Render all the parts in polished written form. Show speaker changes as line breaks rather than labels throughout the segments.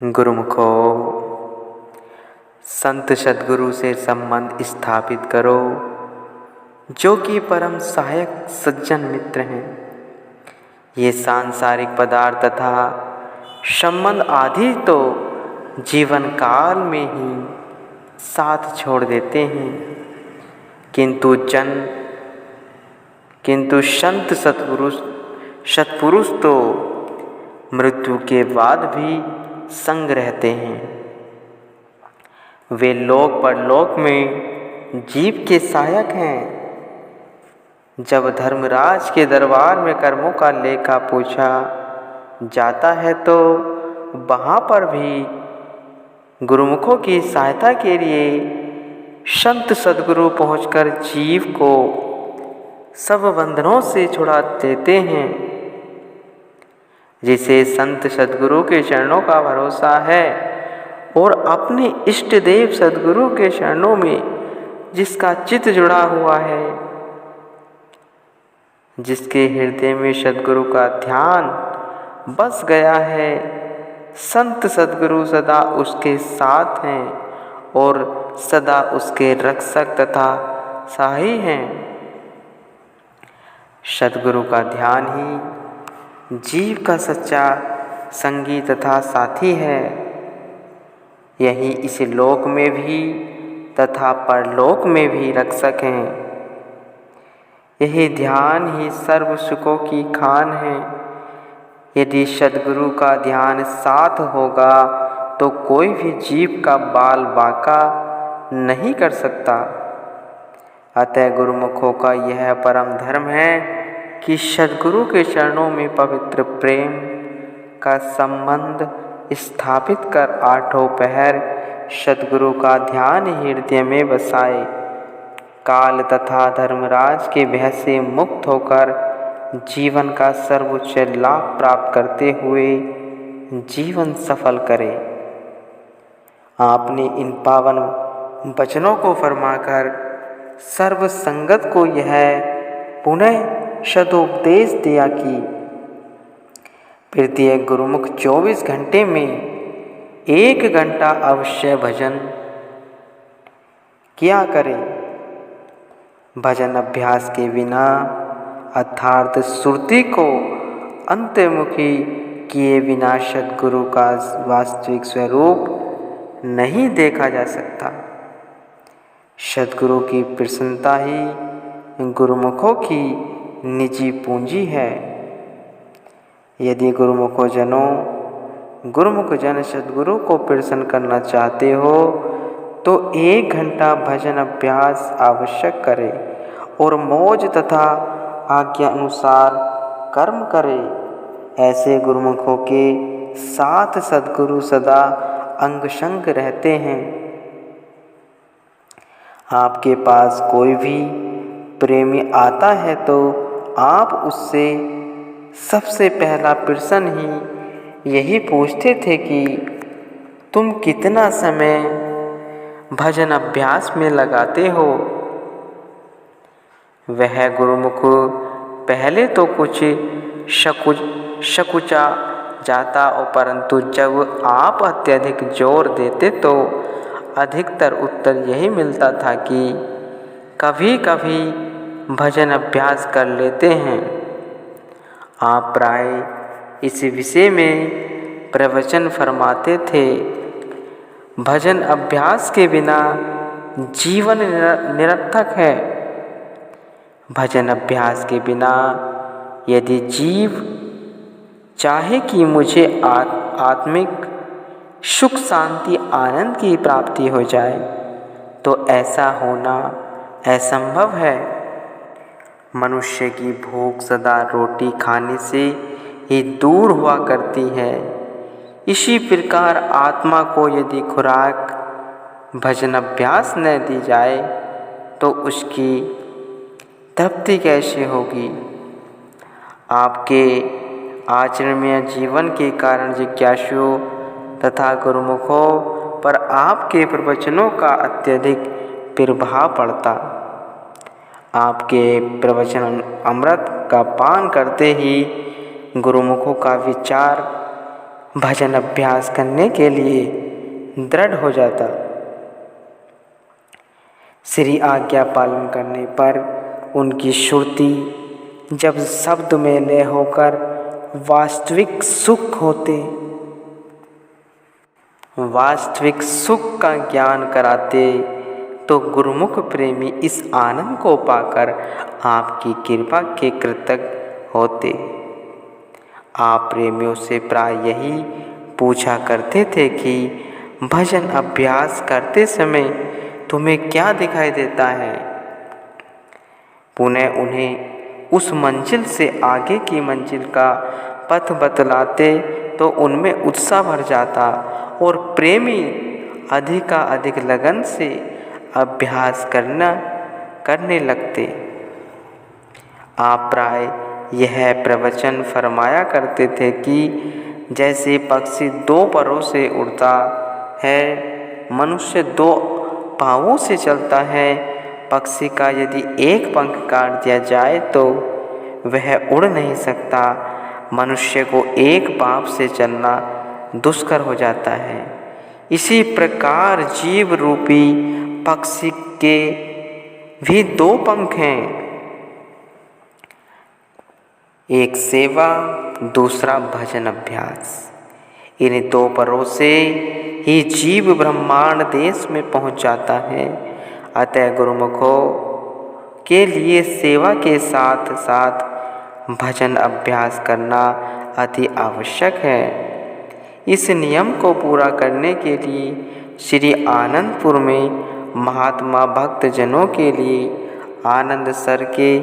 गुरुमुखो, संत सद्गुरु से संबंध स्थापित करो, जो कि परम सहायक सज्जन मित्र हैं। ये सांसारिक पदार्थ तथा संबंध आदि तो जीवन काल में ही साथ छोड़ देते हैं, किंतु संत सत्पुरुष तो मृत्यु के बाद भी संग रहते हैं। वे लोक परलोक में जीव के सहायक हैं। जब धर्मराज के दरबार में कर्मों का लेखा पूछा जाता है तो वहाँ पर भी गुरुमुखों की सहायता के लिए संत सद्गुरु पहुँचकर जीव को सब बंधनों से छुड़ा देते हैं। जिसे संत सद्गुरु के चरणों का भरोसा है और अपने इष्ट देव सद्गुरु के चरणों में जिसका चित्त जुड़ा हुआ है, जिसके हृदय में सद्गुरु का ध्यान बस गया है, संत सद्गुरु सदा उसके साथ हैं और सदा उसके रक्षक तथा सहाई हैं। सद्गुरु का ध्यान ही जीव का सच्चा संगी तथा साथी है। यही इस लोक में भी तथा परलोक में भी रक्षक हैं। यही ध्यान ही सर्व सुखों की खान है। यदि सद्गुरु का ध्यान साथ होगा तो कोई भी जीव का बाल बांका नहीं कर सकता। अतः गुरुमुखों का यह परम धर्म है कि सद्गुरु के चरणों में पवित्र प्रेम का संबंध स्थापित कर आठों पहर सद्गुरु का ध्यान हृदय में बसाए। काल तथा धर्मराज के भय से मुक्त होकर जीवन का सर्वोच्च लाभ प्राप्त करते हुए जीवन सफल करे। आपने इन पावन वचनों को फरमाकर सर्व संगत को यह पुनः सदुपदेश दिया कि प्रत्येक गुरुमुख 24 घंटे में 1 घंटा अवश्य भजन किया करे। भजन अभ्यास के बिना अर्थात सुरती को अंतर्मुखी किए बिना सद्गुरु का वास्तविक स्वरूप नहीं देखा जा सकता। सद्गुरु की प्रसन्नता ही गुरुमुखों की निजी पूंजी है। यदि गुरुमुख जन सद्गुरु को प्रसन्न करना चाहते हो तो 1 घंटा भजन अभ्यास आवश्यक करे और मौज तथा आज्ञा अनुसार कर्म करे। ऐसे गुरुमुखों के साथ सद्गुरु सदा अंग संग रहते हैं। आपके पास कोई भी प्रेमी आता है तो आप उससे सबसे पहला प्रश्न ही यही पूछते थे कि तुम कितना समय भजन अभ्यास में लगाते हो। वह गुरुमुख पहले तो कुछ शकुचा जाता और परंतु जब आप अत्यधिक जोर देते तो अधिकतर उत्तर यही मिलता था कि कभी कभी भजन अभ्यास कर लेते हैं। आप प्राय इस विषय में प्रवचन फरमाते थे। भजन अभ्यास के बिना जीवन निरर्थक है। भजन अभ्यास के बिना यदि जीव चाहे कि मुझे आत्मिक सुख शांति आनंद की प्राप्ति हो जाए तो ऐसा होना असंभव है। मनुष्य की भूख सदा रोटी खाने से ही दूर हुआ करती है। इसी प्रकार आत्मा को यदि खुराक भजन अभ्यास न दी जाए तो उसकी तृप्ति कैसे होगी। आपके आचरणीय जीवन के कारण जिज्ञासुओं तथा गुरुमुखों पर आपके प्रवचनों का अत्यधिक प्रभाव पड़ता। आपके प्रवचन अमृत का पान करते ही गुरुमुखों का विचार भजन अभ्यास करने के लिए दृढ़ हो जाता। श्री आज्ञा पालन करने पर उनकी श्रुति जब शब्द में लय होकर वास्तविक सुख होते, वास्तविक सुख का ज्ञान कराते, तो गुरुमुख प्रेमी इस आनंद को पाकर आपकी कृपा के कृतज्ञ होते। आप प्रेमियों से प्राय यही पूछा करते थे कि भजन अभ्यास करते समय तुम्हें क्या दिखाई देता है। पुनः उन्हें उस मंजिल से आगे की मंजिल का पथ बतलाते तो उनमें उत्साह भर जाता और प्रेमी अधिक लगन से अभ्यास करने लगते। आप प्राय यह प्रवचन फरमाया करते थे कि जैसे पक्षी 2 परों से उड़ता है, मनुष्य 2 पाँवों से चलता है। पक्षी का यदि एक पंख काट दिया जाए तो वह उड़ नहीं सकता। मनुष्य को एक पाँव से चलना दुष्कर हो जाता है। इसी प्रकार जीव रूपी पक्षी के भी 2 पंख हैं, एक सेवा, दूसरा भजन अभ्यास। इन 2 परों से ही जीव ब्रह्मांड देश में पहुंच जाता है। अतः गुरुमुखों के लिए सेवा के साथ साथ भजन अभ्यास करना अति आवश्यक है। इस नियम को पूरा करने के लिए श्री आनंदपुर में महात्मा भक्तजनों के लिए आनंदसर के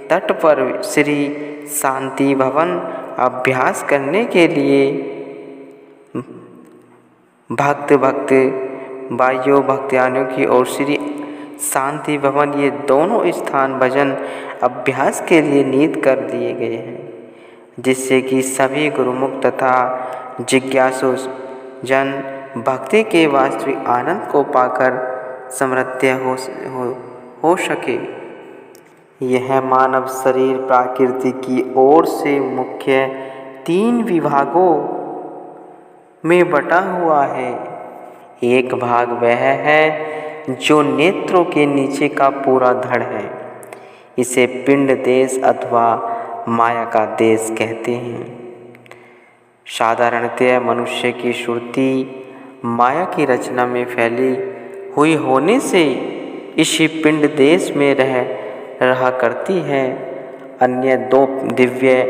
तट पर श्री शांति भवन अभ्यास करने के लिए भक्त भाइयों भक्तानियों की ओर श्री शांति भवन ये दोनों स्थान भजन अभ्यास के लिए नियत कर दिए गए हैं, जिससे कि सभी गुरुमुख तथा जिज्ञासु जन भक्ति के वास्तविक आनंद को पाकर समृद्ध हो सके। यह मानव शरीर प्रकृति की ओर से मुख्य 3 विभागों में बटा हुआ है। एक भाग वह है जो नेत्रों के नीचे का पूरा धड़ है। इसे पिंड देश अथवा माया का देश कहते हैं। साधारणतः मनुष्य की श्रुति माया की रचना में फैली हुई होने से इसी पिंड देश में रहा करती है। अन्य 2 दिव्य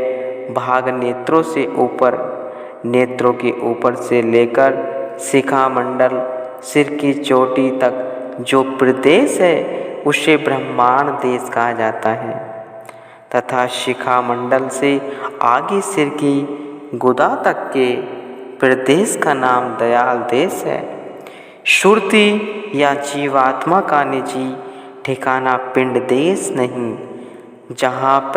भाग नेत्रों से ऊपर, नेत्रों के ऊपर से लेकर शिखा मंडल सिर की चोटी तक जो प्रदेश है उसे ब्रह्मांड देश कहा जाता है, तथा शिखा मंडल से आगे सिर की गुदा तक के प्रदेश का नाम दयाल देश है। श्रुति या जीवात्मा का निजी ठिकाना पिंड देश नहीं, जहाँ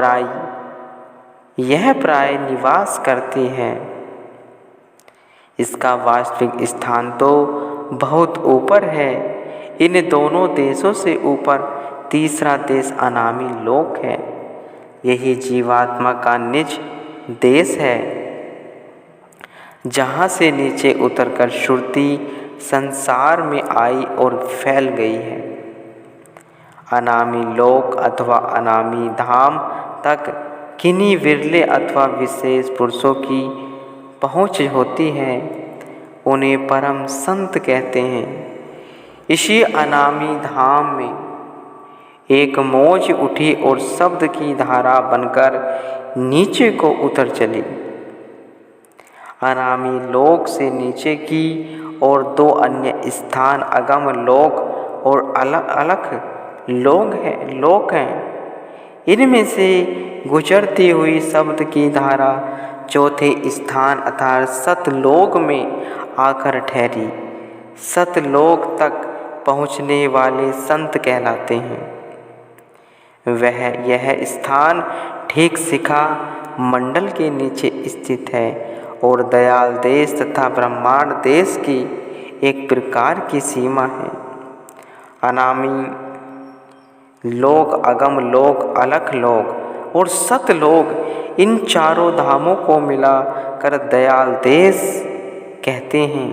यह प्राय निवास करती है। इसका वास्तविक स्थान तो बहुत ऊपर है। इन दोनों देशों से ऊपर तीसरा देश अनामी लोक है। यही जीवात्मा का निज देश है, जहाँ से नीचे उतरकर श्रुति संसार में आई और फैल गई है। अनामी लोक अथवा अनामी धाम तक किन्हीं विरले अथवा विशेष पुरुषों की पहुँच होती है। उन्हें परम संत कहते हैं। इसी अनामी धाम में एक मौज उठी और शब्द की धारा बनकर नीचे को उतर चली। अनामी लोक से नीचे की और 2 अन्य स्थान अगम लोक और अलग अलग लोक हैं। इनमें से गुजरती हुई शब्द की धारा चौथे स्थान अर्थात सतलोक में आकर ठहरी। सतलोक तक पहुँचने वाले संत कहलाते हैं। यह स्थान ठीक शिखा मंडल के नीचे स्थित है और दयाल देश तथा ब्रह्मांड देश की एक प्रकार की सीमा है। अनामी लोक, अगम लोक, अलख लोक और सतलोक, इन चारों धामों को मिलाकर दयाल देश कहते हैं।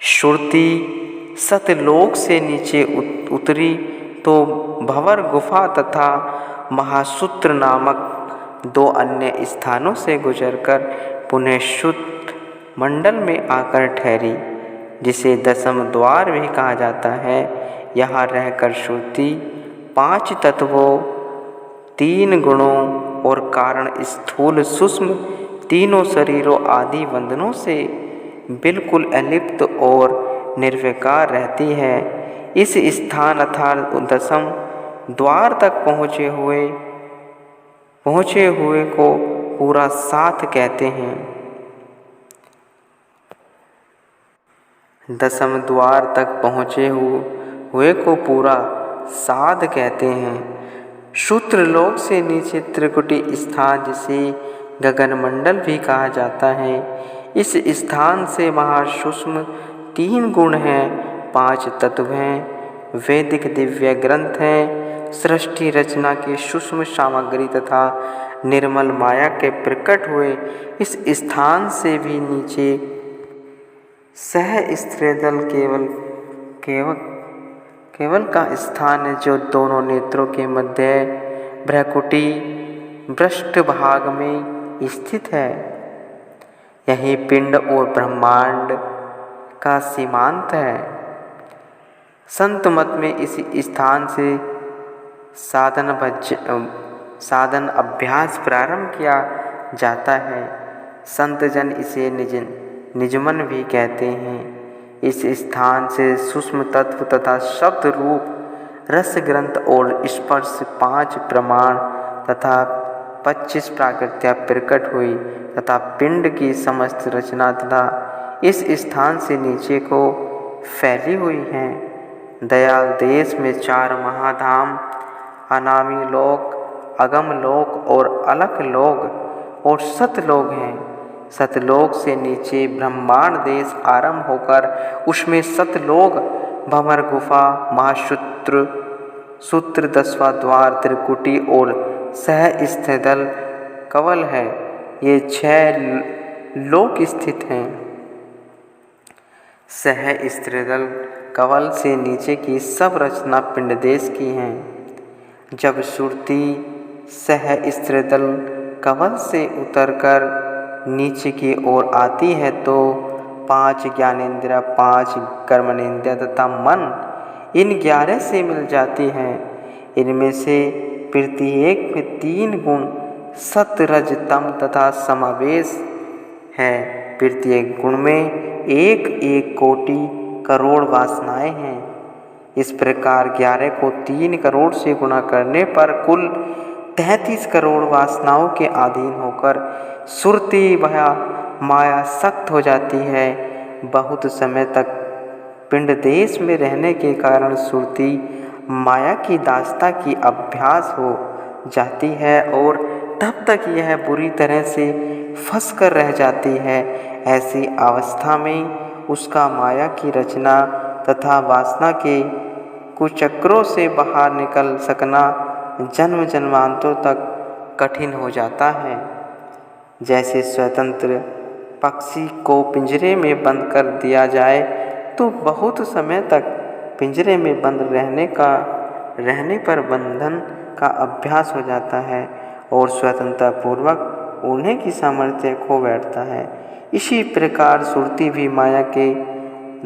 श्रुति सतलोक से नीचे उतरी तो भंवर गुफा तथा महासूत्र नामक 2 अन्य स्थानों से गुजरकर पुनः शुद्ध मंडल में आकर ठहरी, जिसे दशम द्वार भी कहा जाता है। यहाँ रहकर श्रुति 5 तत्वों, 3 गुणों और कारण स्थूल सूक्ष्म तीनों शरीरों आदि बंधनों से बिल्कुल अलिप्त और निर्विकार रहती है। इस स्थान अर्थात दशम द्वार तक पहुँचे हुए को पूरा साथ कहते हैं। दशम द्वार तक पहुँचे हुए को पूरा साध कहते हैं। सूत्रलोक से नीचे त्रिकुटी स्थान, जिसे गगनमंडल भी कहा जाता है, इस स्थान से महासूक्ष्म 3 गुण हैं, 5 तत्व हैं, वैदिक दिव्य ग्रंथ हैं, सृष्टि रचना की सूक्ष्म सामग्री तथा निर्मल माया के प्रकट हुए इस स्थान से भी नीचे सहस्त्रदल केवल का स्थान है, जो दोनों नेत्रों के मध्य भ्रकुटी पृष्ठ भाग में स्थित है। यही पिंड और ब्रह्मांड का सीमांत है। संत मत में इस स्थान से साधन अभ्यास प्रारंभ किया जाता है। संत जन इसे निजमन भी कहते हैं। इस स्थान से सूक्ष्म तत्व तथा शब्द रूप रस ग्रंथ और स्पर्श 5 प्रमाण तथा 25 प्राकृतियाँ प्रकट हुई तथा पिंड की समस्त रचना तथा इस स्थान से नीचे को फैली हुई हैं। दयाल देश में 4 महाधाम, अनामी लोक, अगम लोक और अलख लोक और सतलोक हैं। सतलोक से नीचे ब्रह्मांड देश आरंभ होकर उसमें सतलोक, भंवर गुफा, महासूत्र 10वां द्वार, त्रिकुटी और सहस्त्रदल कवल है। ये 6 लोक स्थित हैं। सहस्त्रदल कवल से नीचे की सब रचना पिंड देश की हैं। जब श्रुति सहस्त्रदल कवल से उतरकर नीचे की ओर आती है तो 5 ज्ञानेंद्रियाँ, 5 कर्मेंद्रियाँ तथा मन इन 11 से मिल जाती हैं। इनमें से प्रत्येक में 3 गुण सत, रज, तम तथा समावेश है। प्रत्येक गुण में 1 कोटि करोड़ वासनाएं हैं। इस प्रकार 11 को 3 करोड़ से गुणा करने पर कुल 33 करोड़ वासनाओं के अधीन होकर सुरती माया सख्त हो जाती है। बहुत समय तक पिंड देश में रहने के कारण सुरती माया की दासता की अभ्यास हो जाती है और तब तक यह बुरी तरह से फंस कर रह जाती है। ऐसी अवस्था में उसका माया की रचना तथा वासना के कुचक्रों से बाहर निकल सकना जन्म जन्मांतरों तक कठिन हो जाता है। जैसे स्वतंत्र पक्षी को पिंजरे में बंद कर दिया जाए तो बहुत समय तक पिंजरे में बंद रहने पर बंधन का अभ्यास हो जाता है और स्वतंत्रता पूर्वक उड़ने की सामर्थ्य खो बैठता है। इसी प्रकार सुरती भी माया के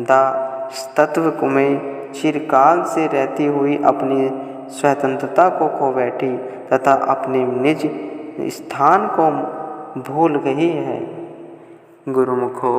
दासत्व में चिरकाल से रहती हुई अपनी स्वतंत्रता को खो बैठी तथा अपने निज स्थान को भूल गई है। गुरुमुखो।